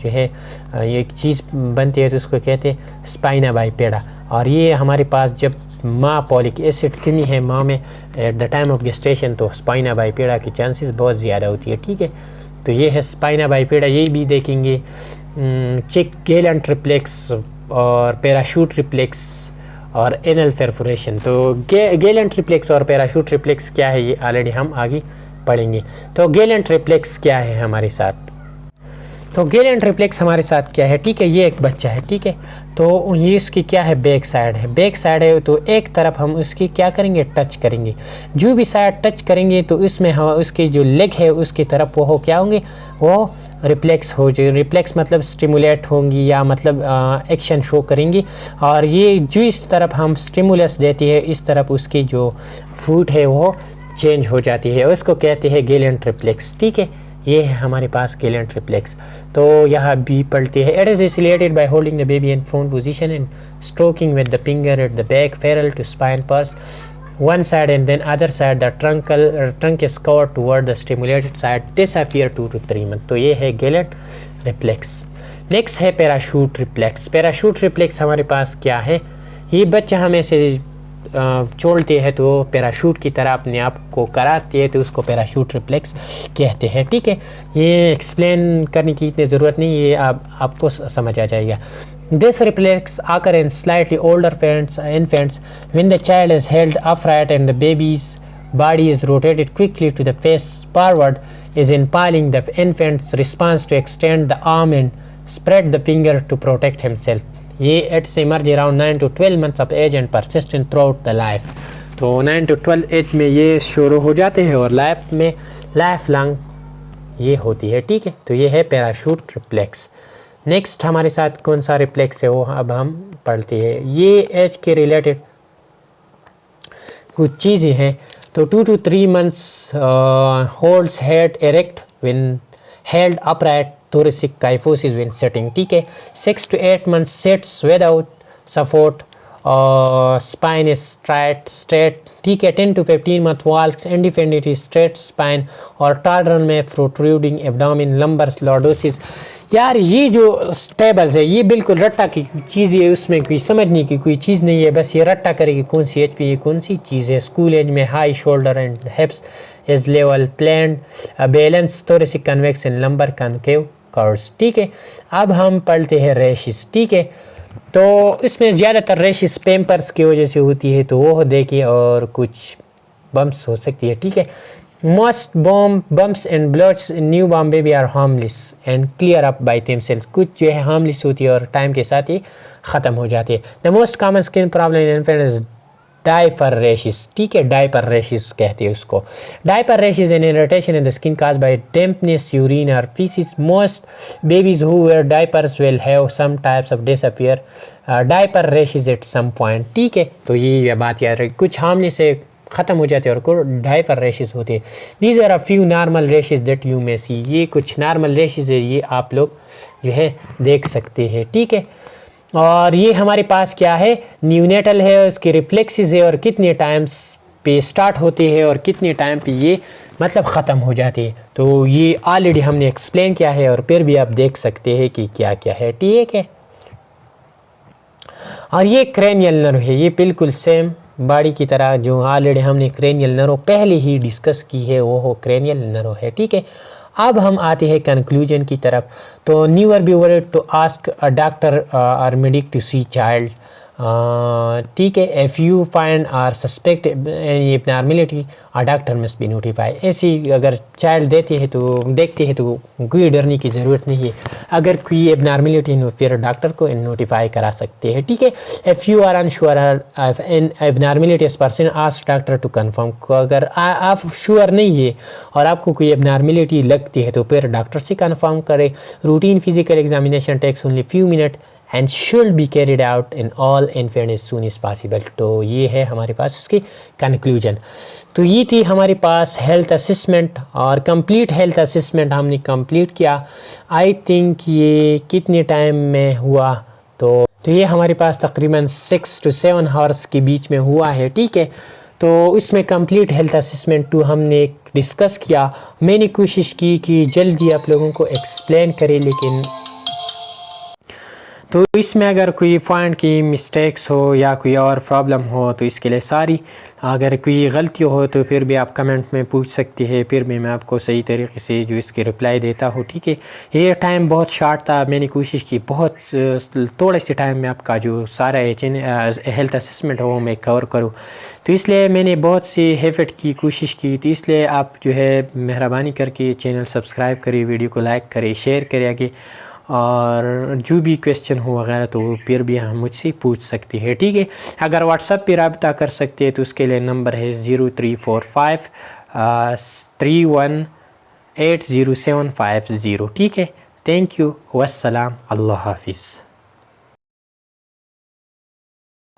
S1: जो है ये एक चीज़ बनती है तो उसको कहते हैं स्पाइना बाइपेडा। और ये हमारे पास जब माँ पॉलिक एसिड कमी है माँ में at the time of gestation, तो स्पाइना बाइपेडा की चांसेस बहुत ज़्यादा होती है, ठीक है। तो ये है स्पाइना बाइपेडा, यही भी देखेंगे। चेक गेलेंट रिफ्लेक्स और पैराशूट रिफ्लेक्स और एनल परफोरेशन। तो गेलेंट रिफ्लेक्स और पैराशूट रिफ्लेक्स क्या है ये ऑलरेडी हम आगे पढ़ेंगे। तो गेलेंट रिफ्लेक्स क्या है हमारे साथ, तो गेलेंट रिफ्लेक्स हमारे साथ क्या है, ठीक है, ये एक बच्चा है, ठीक है। तो ये इसकी क्या है, बैक साइड है, बैक साइड है तो एक तरफ हम उसकी क्या करेंगे, टच करेंगे। जो भी साइड टच करेंगे तो इसमें हम उसकी जो लेग है उसकी तरफ वो क्या होंगे, वो रिफ्लेक्स हो जाए। रिफ्लेक्स मतलब स्टिमुलेट होंगी या मतलब एक्शन शो करेंगी। और ये जो इस तरफ हम स्टिमुलस देती है इस तरफ उसकी जो फूट है वो चेंज हो जाती है, उसको कहते हैं गेलेंट रिफ्लेक्स, ठीक है। ये है हमारे पास गेलेंट रिफ्लेक्स। तो यहाँ भी पढ़ते हैं, it is initiated by holding the baby in prone position and stroking with the finger at the back parallel to spine per one side and then other side the trunk is covered toward the stimulated side disappear 2 to 3 months। तो ये है गेलेंट reflex. Next है parachute reflex. Parachute reflex हमारे पास क्या है, ये बच्चा हमें से छोड़ते हैं तो पैराशूट की तरह अपने आप को कराते हैं तो उसको पैराशूट रिफ्लेक्स कहते हैं, ठीक है। ये एक्सप्लेन करने की इतनी ज़रूरत नहीं, ये आपको समझ आ जाएगा। This reflex occur in slightly older infants when the child is held upright and the baby's body is rotated quickly to the face forward is impelling the infant's response to extend the arm and spread the finger to protect himself। ये it's emerge around 9 to 12 months of age and persistent throughout the life। तो 9 to 12 as में ये शुरू हो जाते हैं और life में लाइफ लॉन्ग ये होती है, ठीक है। तो ये है पैराशूट रिफ्लेक्स। नेक्स्ट हमारे साथ कौन सा रिफ्लेक्स है वो अब हम पढ़ते हैं। ये एज के रिलेटेड कुछ चीज़ें हैं। तो 2 to 3 months holds head erect when held upright, thoracic kyphosis when sitting, ठीक है। 6 to 8 months sits without support, spine is straight, ठीक है। 10 to 15 month walks independently straight spine और toddler में protruding abdomen, lumbar lordosis। यार ये जो stables है ये बिल्कुल रट्टा की चीज़ है, उसमें कोई समझने की कोई चीज़ नहीं है, बस ये रट्टा करेगी कौन सी एज पे ये कौन सी चीज़ है। स्कूल एज में high shoulder and hips is level plane balance thoracic convex and lumbar concave curves, ठीक है। अब हम पढ़ते हैं रेशिस, ठीक है। तो इसमें ज़्यादातर रेशिस पेम्पर्स की वजह से होती है तो वो देखिए, और कुछ बम्प्स हो सकती है, ठीक है। Most bumps and bloats in newborn baby are harmless and clear up by themselves। कुछ जो है harmless होती है और टाइम के साथ ही ख़त्म हो जाती है। The most common skin problem in infant is diaper rashes, ठीक है, diaper rashes कहते हैं उसको। Diaper rashes and irritation in the skin caused by dampness, urine or feces। Most babies who wear diapers will have some types of disappear diaper rashes at some point, ठीक है। तो ये बात याद रखिए, कुछ harmless से ख़त्म हो जाते हैं और डायपर रेशेस होते हैं। These are a few normal rashes that you may see. ये कुछ नॉर्मल रेशेस है, ये आप लोग जो है देख सकते हैं, ठीक है। और ये हमारे पास क्या है, न्यूनेटल है, उसके रिफ्लेक्सेस है और कितने टाइम्स पे स्टार्ट होते हैं और कितने टाइम पे ये मतलब ख़त्म हो जाते हैं। तो ये ऑलरेडी हमने एक्सप्लेन किया है और फिर भी आप देख सकते हैं कि क्या क्या है, ठीक है। और ये क्रेनियल नर्व है, ये बिल्कुल सेम बॉडी की तरह जो ऑलरेडी हमने क्रेनियल नर्व पहले ही डिस्कस की है वो हो क्रेनियल नर्व है, ठीक है। अब हम आते हैं कंक्लूजन की तरफ। तो newer be word to ask a doctor और मेडिक टू सी चाइल्ड ठीक है, if you find or suspect any abnormality a doctor must be notify. ऐसी अगर चाइल्ड देखते हैं तो कोई डरने की ज़रूरत नहीं है। अगर कोई एबनॉर्मलिटी हो फिर डॉक्टर को नोटिफाई करा सकते हैं। ठीक है, if you are unsure an abnormality is present ask doctor to confirm. अगर आप श्योर नहीं है और आपको कोई एबनॉर्मलिटी लगती है तो फिर डॉक्टर से कंफर्म करें। Routine physical examination takes only few minute and should be carried out in all infant as soon as possible. तो ये है हमारे पास उसकी कंक्लूजन। तो ये थी हमारे पास हेल्थ असेसमेंट और कंप्लीट हेल्थ असेसमेंट हमने कंप्लीट किया। आई थिंक ये कितने टाइम में हुआ, तो ये हमारे पास तकरीबन 6 to 7 आवर्स के बीच में हुआ है। ठीक है, तो इसमें कंप्लीट हेल्थ असेसमेंट 2 हमने डिस्कस किया। मैंने कोशिश की कि जल्दी आप लोगों को एक्सप्लेन करें, लेकिन तो इसमें अगर कोई पॉइंट की मिस्टेक्स हो या कोई और प्रॉब्लम हो तो इसके लिए सारी, अगर कोई गलती हो तो फिर भी आप कमेंट में पूछ सकती है, फिर भी मैं आपको सही तरीके से जो इसकी रिप्लाई देता हूँ। ठीक है, ये टाइम बहुत शॉर्ट था, मैंने कोशिश की बहुत थोड़े से टाइम में आपका जो सारा हेल्थ असेसमेंट हो मैं कवर करूँ, तो इसलिए मैंने बहुत सी एफर्ट की कोशिश की। तो इसलिए आप जो है मेहरबानी करके चैनल सब्सक्राइब करिए, वीडियो को लाइक करें, शेयर करें आगे, और जो भी क्वेश्चन हो वगैरह तो फिर भी हम मुझसे पूछ सकती है। ठीक है, अगर व्हाट्सएप पे रब्ता कर सकते हैं तो उसके लिए नंबर है 0345 3180 750। ठीक है, थैंक यू, वस्सलाम, अल्लाह हाफिज़।